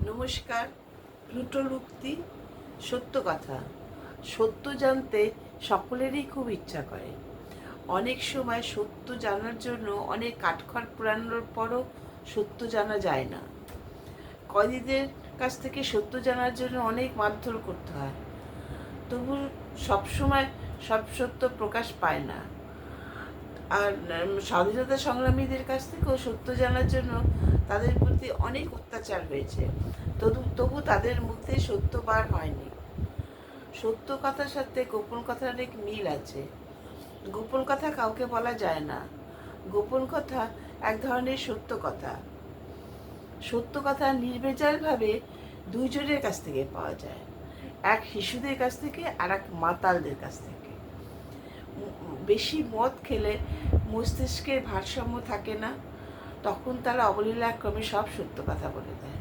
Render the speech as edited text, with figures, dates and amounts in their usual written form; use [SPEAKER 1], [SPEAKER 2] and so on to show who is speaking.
[SPEAKER 1] নমস্কার। প্লুটোর উক্তি সত্য কথা। সত্য জানতে সকলেরই খুব ইচ্ছা করে। অনেক সময় সত্য জানার জন্য অনেক কাঠখড় পোড়ানোর পরও সত্য জানা যায় না। কয়েদিদের কাছ থেকে সত্য জানার জন্য অনেক মারধর করতে হয়, তবু সবসময় সব সত্য প্রকাশ পায় না। আর স্বাধীনতা সংগ্রামীদের কাছ থেকেও সত্য জানার জন্য তাদের প্রতি অনেক অত্যাচার হয়েছে, তবু তাদের মুখে সত্য বার হয়নি। সত্য কথার সাথে গোপন কথার অনেক মিল আছে। গোপন কথা কাউকে বলা যায় না। গোপন কথা এক ধরনের সত্য কথা। সত্য কথা নির্ভেজালভাবে দুইজনের কাছ থেকে পাওয়া যায়, এক শিশুদের কাছ থেকে আর এক মাতালদের কাছ থেকে। বেশি মদ খেলে মস্তিষ্কের ভারসাম্য থাকে না, তখন তারা অবলীলাক্রমে সব সত্য কথা বলে দেয়।